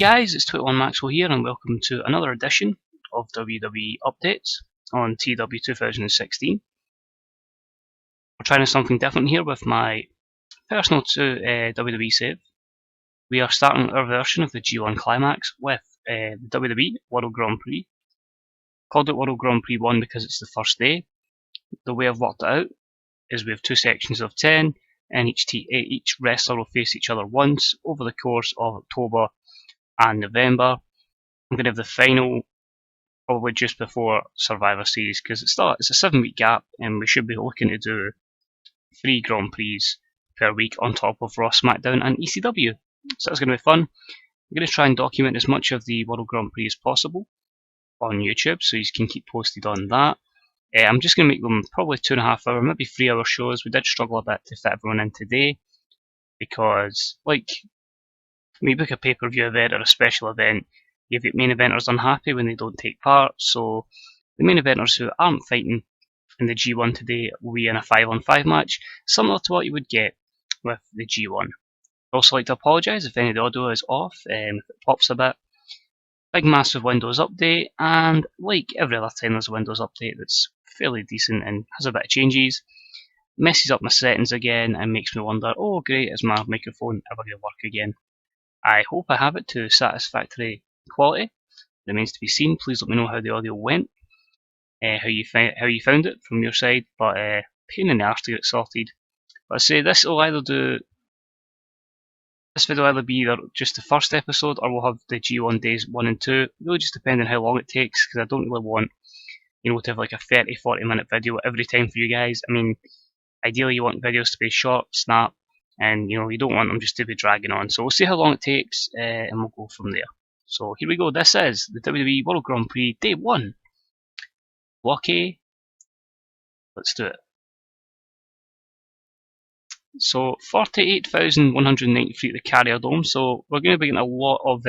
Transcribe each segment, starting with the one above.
guys, it's 21 Maxwell here and welcome to another edition of WWE Updates on TW 2016. We're trying something different here with my personal WWE save. We are starting our version of the G1 Climax with the WWE World Grand Prix. Called it World Grand Prix 1 because it's the first day. The way I've worked it out is we have two sections of 10 and each wrestler will face each other once over the course of October and November. I'm going to have the final probably just before Survivor Series because it's a 7-week gap and we should be looking to do 3 Grand Prix per week on top of Raw, SmackDown and ECW. So that's going to be fun. I'm going to try and document as much of the World Grand Prix as possible on YouTube so you can keep posted on that. I'm just going to make them probably 2.5 hour, maybe 3 hour shows. We did struggle a bit to fit everyone in today because, like, when you book a pay-per-view event or a special event, you get main eventers unhappy when they don't take part. So the main eventers who aren't fighting in the G1 today will be in a 5-on-5 match, similar to what you would get with the G1. I'd also like to apologise if any of the audio is off, if it pops a bit. Big massive Windows update, and like every other time there's a Windows update that's fairly decent and has a bit of changes, messes up my settings again and makes me wonder, oh great, is my microphone ever going to work again? I hope I have it to satisfactory quality. Remains to be seen. Please let me know how the audio went, how you found it from your side, but pain in the arse to get it sorted. But I say this will either do. This video will either be either just the first episode or we'll have the G1 days 1 and 2. Really just depending how long it takes because I don't really want, to have like a 30-40 minute video every time for you guys. I mean, ideally you want videos to be short, snap, and you don't want them just to be dragging on. So we'll see how long it takes and we'll go from there. So here we go. This is the WWE World Grand Prix Day 1. Block A. Let's do it. So 48,193 at the Carrier Dome. So we're going to be getting a lot of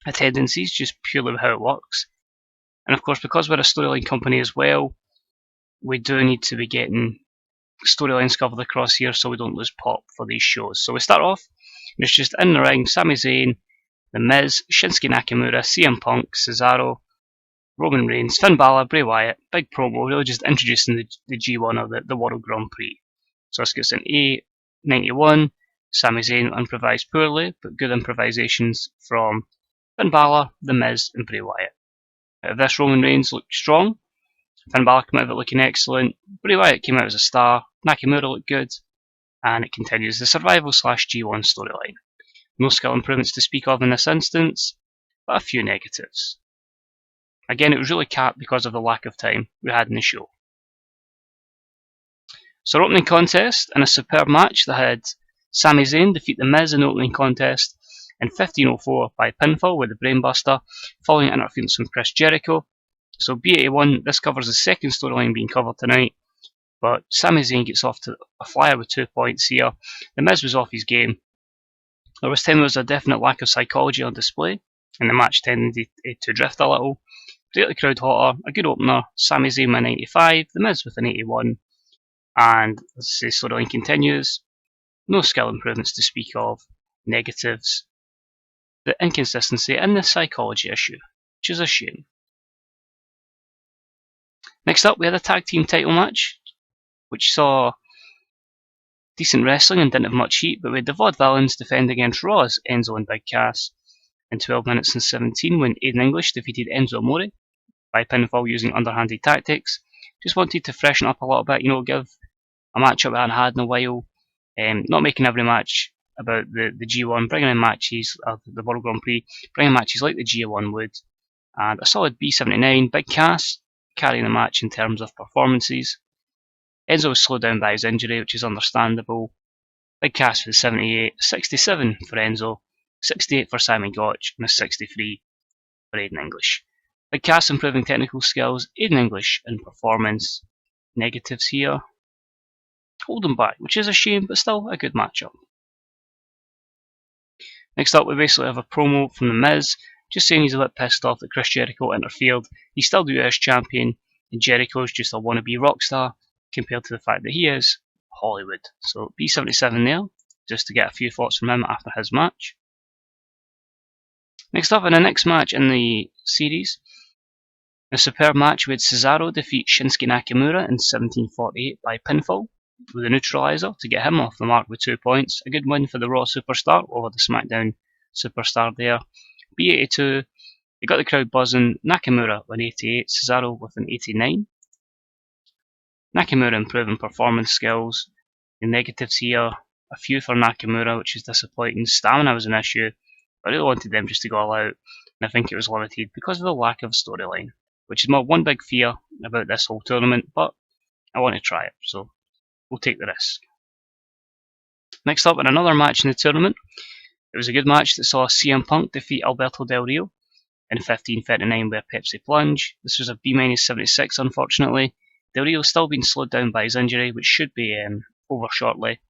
attendances just purely with how it works. And of course, because we're a storyline company as well, we do need to be getting storylines covered across here so we don't lose pop for these shows. So we start off, and it's just in the ring, Sami Zayn, The Miz, Shinsuke Nakamura, CM Punk, Cesaro, Roman Reigns, Finn Balor, Bray Wyatt. Big promo, really just introducing the G1 or the World Grand Prix. So let's get an A91. Sami Zayn improvised poorly, but good improvisations from Finn Balor, The Miz, and Bray Wyatt. Out of this, Roman Reigns looked strong. Finn Balor came out of it looking excellent. Bray Wyatt came out as a star. Nakamura looked good. And it continues the Survival/G1 storyline. No skill improvements to speak of in this instance, but a few negatives. Again, it was really capped because of the lack of time we had in the show. So our opening contest in a superb match that had Sami Zayn defeat The Miz in the opening contest in 15:04 by pinfall with the Brainbuster, following interference from Chris Jericho. So B81, this covers the second storyline being covered tonight, but Sami Zayn gets off to a flyer with 2 points here. The Miz was off his game. There was a definite lack of psychology on display, and the match tended to drift a little. To get the crowd hotter, a good opener, Sami Zayn with a 95, The Miz with an 81, and as the storyline continues, no skill improvements to speak of, negatives, the inconsistency and the psychology issue, which is a shame. Next up, we had a tag team title match, which saw decent wrestling and didn't have much heat, but we had the Vaudevillains defend against Raw's Enzo and Big Cass in 12 minutes and 17 when Aiden English defeated Enzo Amore by pinfall using underhanded tactics. Just wanted to freshen up a little bit, give a matchup I hadn't had in a while. Not making every match about the G1, bringing in matches of the World Grand Prix, bringing matches like the G1 would. And a solid B79, Big Cass carrying the match in terms of performances. Enzo was slowed down by his injury, which is understandable. Big Cass with 78, 67 for Enzo, 68 for Simon Gotch, and a 63 for Aiden English. Big Cass improving technical skills, Aiden English in performance. Negatives here. Holding back, which is a shame, but still a good matchup. Next up, we basically have a promo from The Miz, just saying he's a bit pissed off that Chris Jericho interfered. He's still the US champion, and Jericho's just a wannabe rock star compared to the fact that he is Hollywood. So B77 there, just to get a few thoughts from him after his match. Next up, in the next match in the series, a superb match with Cesaro defeat Shinsuke Nakamura in 17:48 by pinfall with a neutralizer to get him off the mark with 2 points. A good win for the Raw Superstar over the SmackDown Superstar there. B82, he got the crowd buzzing. Nakamura with an 88, Cesaro with an 89. Nakamura improving performance skills. The negatives here, a few for Nakamura, which is disappointing. Stamina was an issue. I really wanted them just to go all out, and I think it was limited because of the lack of storyline, which is my one big fear about this whole tournament, but I want to try it, so we'll take the risk. Next up, in another match in the tournament, it was a good match that saw CM Punk defeat Alberto Del Rio in 15:39 with a Pepsi plunge. This was a B-76, unfortunately. Del Rio still being slowed down by his injury, which should be over shortly.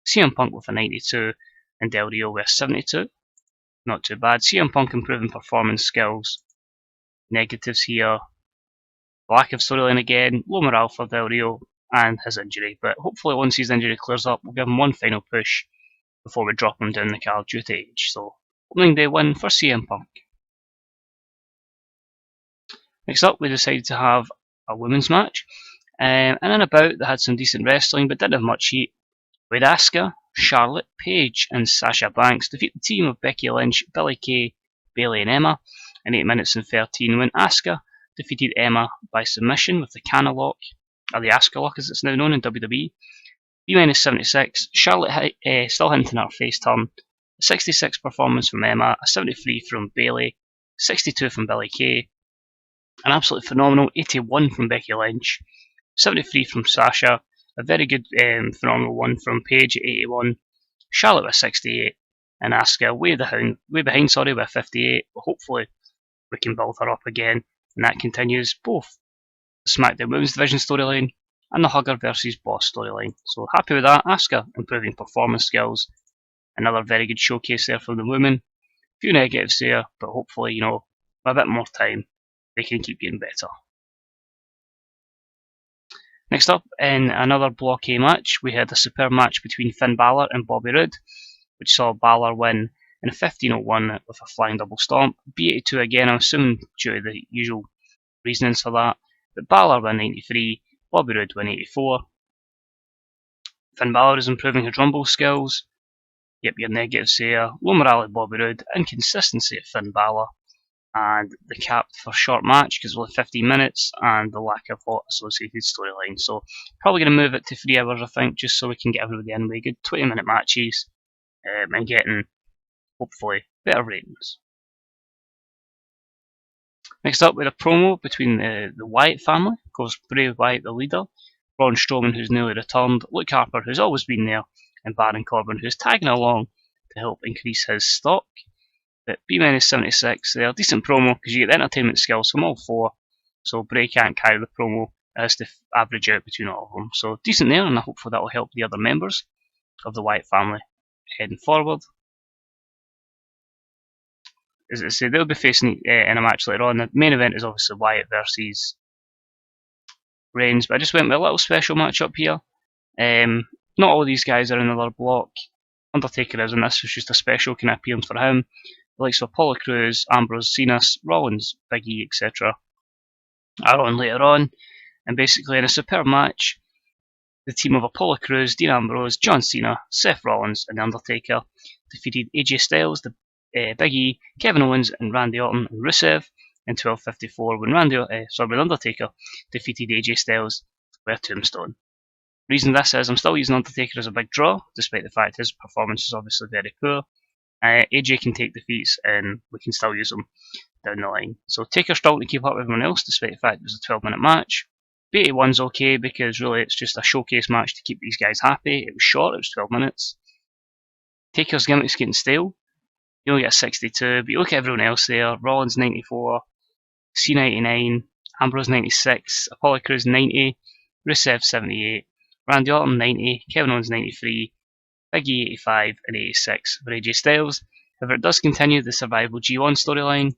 CM Punk with a 92 and Del Rio with a 72. Not too bad. CM Punk improving performance skills. Negatives here. Lack of storyline again. Low morale for Del Rio and his injury. But hopefully once his injury clears up, we'll give him one final push before we drop him down the card due to age. So, opening day win for CM Punk. Next up, we decided to have a women's match. And in a bout that had some decent wrestling but didn't have much heat. With Asuka, Charlotte, Paige and Sasha Banks defeat the team of Becky Lynch, Billie Kay, Bayley and Emma in 8 minutes and 13 when Asuka defeated Emma by submission with the Canna Lock, or the Asuka Lock as it's now known in WWE. B-76, Charlotte still hinting at her face turn, a 66 performance from Emma, a 73 from Bayley, 62 from Billie Kay, an absolutely phenomenal 81 from Becky Lynch, 73 from Sasha, a very good phenomenal one from Paige at 81, Charlotte with 68, and Asuka way behind with a 58, but hopefully we can build her up again, and that continues both the SmackDown Women's Division storyline and the Hugger versus Boss storyline. So happy with that. Asuka improving performance skills, another very good showcase there from the women. A few negatives there, but hopefully, with a bit more time, they can keep getting better. Next up, in another Block A match, we had a superb match between Finn Balor and Bobby Roode, which saw Balor win in a 15:01 with a flying double stomp. B82 again, I'm assuming due to the usual reasonings for that, but Balor won 93, Bobby Roode won 84. Finn Balor is improving his rumble skills. Yep, your negatives here. Low morale at Bobby Roode, inconsistency at Finn Balor, and the cap for short match because only 15 minutes and the lack of hot associated storyline. So probably going to move it to 3 hours, I think, just so we can get everybody in with good 20-minute matches and getting hopefully better ratings. Next up, we had a promo between the Wyatt family, of course Bray Wyatt the leader, Braun Strowman who's newly returned, Luke Harper who's always been there, and Baron Corbin who's tagging along to help increase his stock. But B-76, they're a decent promo because you get the entertainment skills from all 4, so Bray can't carry the promo, it has to average out between all of them. So decent there, and hopefully that will help the other members of the Wyatt family heading forward. As I say, they'll be facing in a match later on. The main event is obviously Wyatt versus Reigns, but I just went with a little special match up here. Not all of these guys are in another block. Undertaker is, and this was just a special kind of appearance for him. The likes of Apollo Crews, Ambrose, Cena, Rollins, Big E, etc. are on later on, and basically in a superb match, the team of Apollo Crews, Dean Ambrose, John Cena, Seth Rollins, and The Undertaker defeated AJ Styles, the Big E, Kevin Owens, and Randy Orton and Rusev in 12:54 when The Undertaker defeated AJ Styles with a tombstone. The reason this is, I'm still using Undertaker as a big draw, despite the fact his performance is obviously very poor. AJ can take defeats and we can still use him down the line. So Taker struggled to keep up with everyone else, despite the fact it was a 12-minute match. B81's okay because really it's just a showcase match to keep these guys happy. It was short, it was 12 minutes. Taker's gimmick's getting stale. You only get a 62, but you look at everyone else there. Rollins 94, Cena 89, Ambrose 96, Apollo Crews 90, Rusev 78, Randy Orton 90, Kevin Owens 93, Big E 85 and 86 for AJ Styles. However, it does continue the Survival G1 storyline.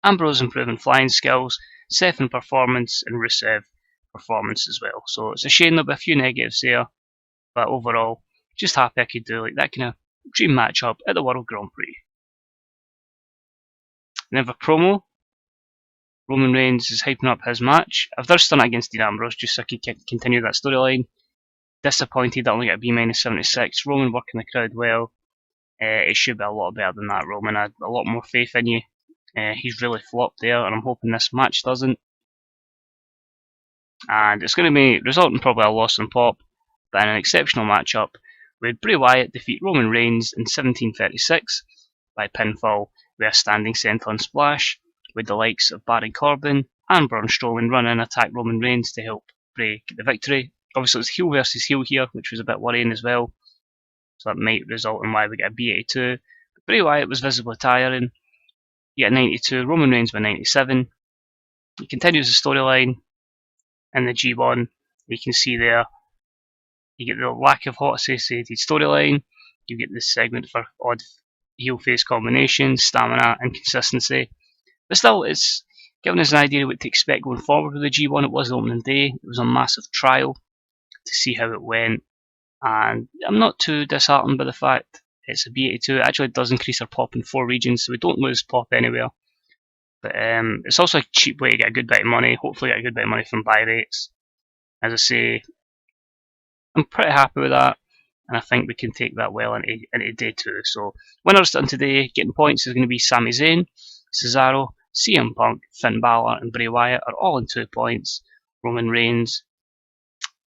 Ambrose improving flying skills, Seth in performance, and Rusev performance as well. So it's a shame there'll be a few negatives there, but overall, just happy I could do like that kind of dream matchup at the World Grand Prix. Then have a promo. Roman Reigns is hyping up his match. I've just done it against Dean Ambrose just so I could continue that storyline. Disappointed that I only got a B-76. Roman working the crowd well. It should be a lot better than that, Roman. I had a lot more faith in you. He's really flopped there, and I'm hoping this match doesn't. And it's going to be resulting probably a loss in pop, but in an exceptional matchup with Bray Wyatt defeat Roman Reigns in 1736 by pinfall with a standing senton splash, with the likes of Baron Corbin and Braun Strowman run in and attack Roman Reigns to help Bray get the victory. Obviously it's heel versus heel here, which was a bit worrying as well, so that might result in why we get a B82. But Bray Wyatt was visibly tiring. You get a 92, Roman Reigns with 97. He continues the storyline in the G1. You can see there, you get the lack of hot associated storyline, you get this segment for odd heel face combinations, stamina and consistency. But still, it's giving us an idea of what to expect going forward with the G1. It was the opening day, it was a massive trial to see how it went, and I'm not too disheartened by the fact it's a B82. It actually does increase our pop in 4 regions, so we don't lose pop anywhere. But it's also a cheap way to get a good bit of money, hopefully get a good bit of money from buy rates. As I say, I'm pretty happy with that, and I think we can take that well into day 2. So winners done today, getting points, is going to be Sami Zayn, Cesaro, CM Punk, Finn Balor and Bray Wyatt are all on 2 points. Roman Reigns,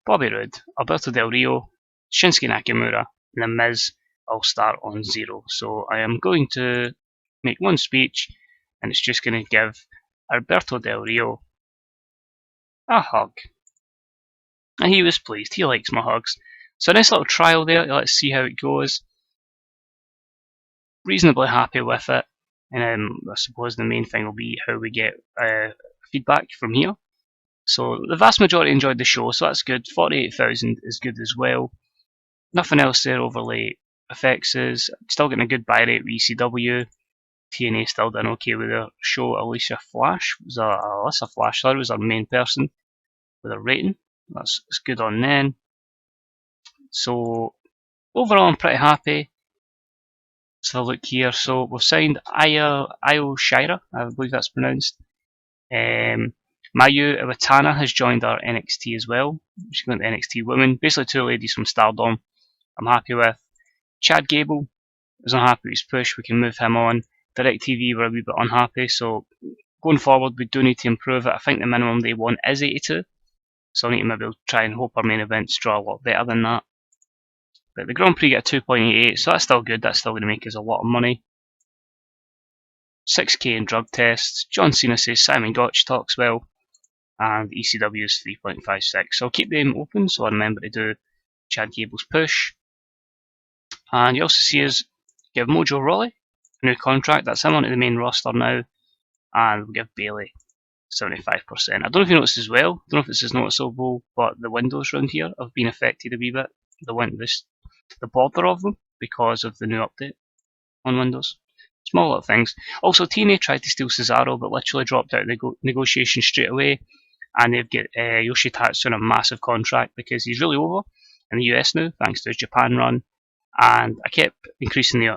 Bobby Roode, Alberto Del Rio, Shinsuke Nakamura and The Miz all start on 0. So I am going to make one speech, and it's just going to give Alberto Del Rio a hug. And he was pleased, he likes my hugs. So a nice little trial there, let's see how it goes. Reasonably happy with it, and I suppose the main thing will be how we get feedback from here. So the vast majority enjoyed the show, so that's good. 48,000 is good as well. Nothing else there overly affects us. Still getting a good buy rate with ECW. TNA still done okay with their show. Alyssa Flash was our main person with a rating. That's good on then. So overall, I'm pretty happy. Let's have a look here. So we've signed Io Shira, I believe that's pronounced. Mayu Iwatana has joined our NXT as well. She's going to NXT Women. Basically 2 ladies from Stardom I'm happy with. Chad Gable is unhappy with his push. We can move him on. DirecTV were a wee bit unhappy. So going forward, we do need to improve it. I think the minimum they want is 82. So I need to maybe try and hope our main events draw a lot better than that. But the Grand Prix get a 2.88, so that's still good. That's still going to make us a lot of money. 6k in drug tests. John Cena says Simon Gotch talks well. And ECW is 3.56. So I'll keep them open so I remember to do Chad Gable's push. And you also see us give Mojo Rawley a new contract. That's him onto the main roster now. And we'll give Bailey 75%. I don't know if you noticed as well. I don't know if it's as noticeable, but the windows around here have been affected a wee bit. The border of them because of the new update on Windows. Small little things. Also, TNA tried to steal Cesaro, but literally dropped out of the negotiation straight away. And they've got Yoshitatsu on a massive contract because he's really over in the US now, thanks to his Japan run. And I kept increasing the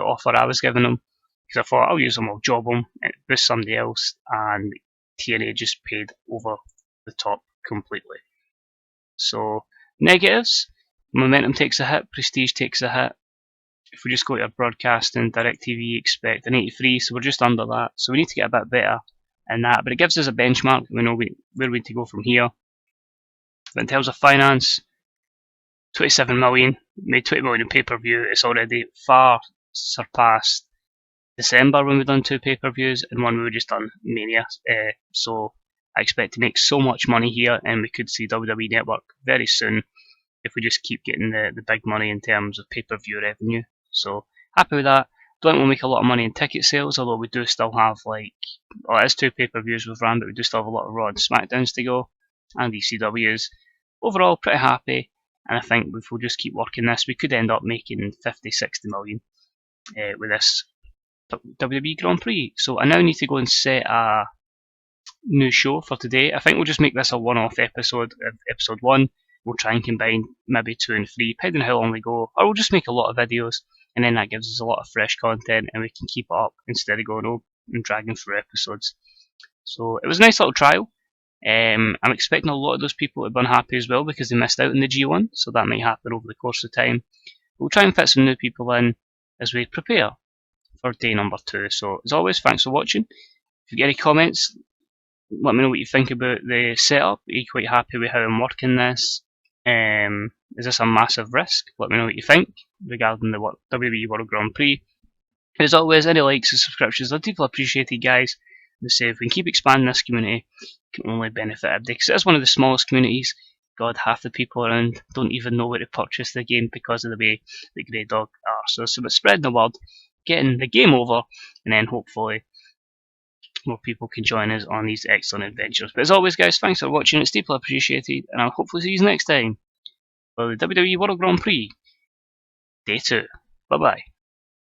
offer I was giving him because I thought I'll use him, I'll job him, and boost somebody else. And TNA just paid over the top completely. So, negatives. Momentum takes a hit, Prestige takes a hit. If we just go to our broadcasting, DirecTV expect an 83, so we're just under that. So we need to get a bit better in that, but it gives us a benchmark. We know where we need to go from here. But in terms of finance, 27 million, made 20 million in pay-per-view. It's already far surpassed December when we've done 2 pay-per-views and one we just done Mania. So I expect to make so much money here, and we could see WWE Network very soon if we just keep getting the big money in terms of pay-per-view revenue. So happy with that. Don't think we'll make a lot of money in ticket sales, although we do still have it is 2 pay-per-views we've run, but we do still have a lot of Raw and SmackDowns to go, and ECWs. Overall, pretty happy, and I think if we'll just keep working this, we could end up making 50-60 million with this WWE Grand Prix. So I now need to go and set a new show for today. I think we'll just make this a one-off episode of episode 1. We'll try and combine maybe 2 and 3, depending on how long we go, or we'll just make a lot of videos, and then that gives us a lot of fresh content, and we can keep it up instead of going, oh, and dragging through episodes. So it was a nice little trial. I'm expecting a lot of those people to be unhappy as well because they missed out on the G1, so that might happen over the course of time. We'll try and fit some new people in as we prepare for day number 2. So as always, thanks for watching. If you get any comments, let me know what you think about the setup. Are you quite happy with how I'm working this? Is this a massive risk? Let me know what you think regarding the WWE World Grand Prix. As always, any likes and subscriptions are deeply appreciated, guys. As I say, if we can keep expanding this community, it can only benefit everybody. Because it's one of the smallest communities. God, half the people around don't even know where to purchase the game because of the way the Grey Dog are. So it's about spreading the word, getting the game over, and then hopefully more people can join us on these excellent adventures. But as always, guys, thanks for watching. It's deeply appreciated, and I'll hopefully see you next time for the WWE World Grand Prix Day 2. Bye bye.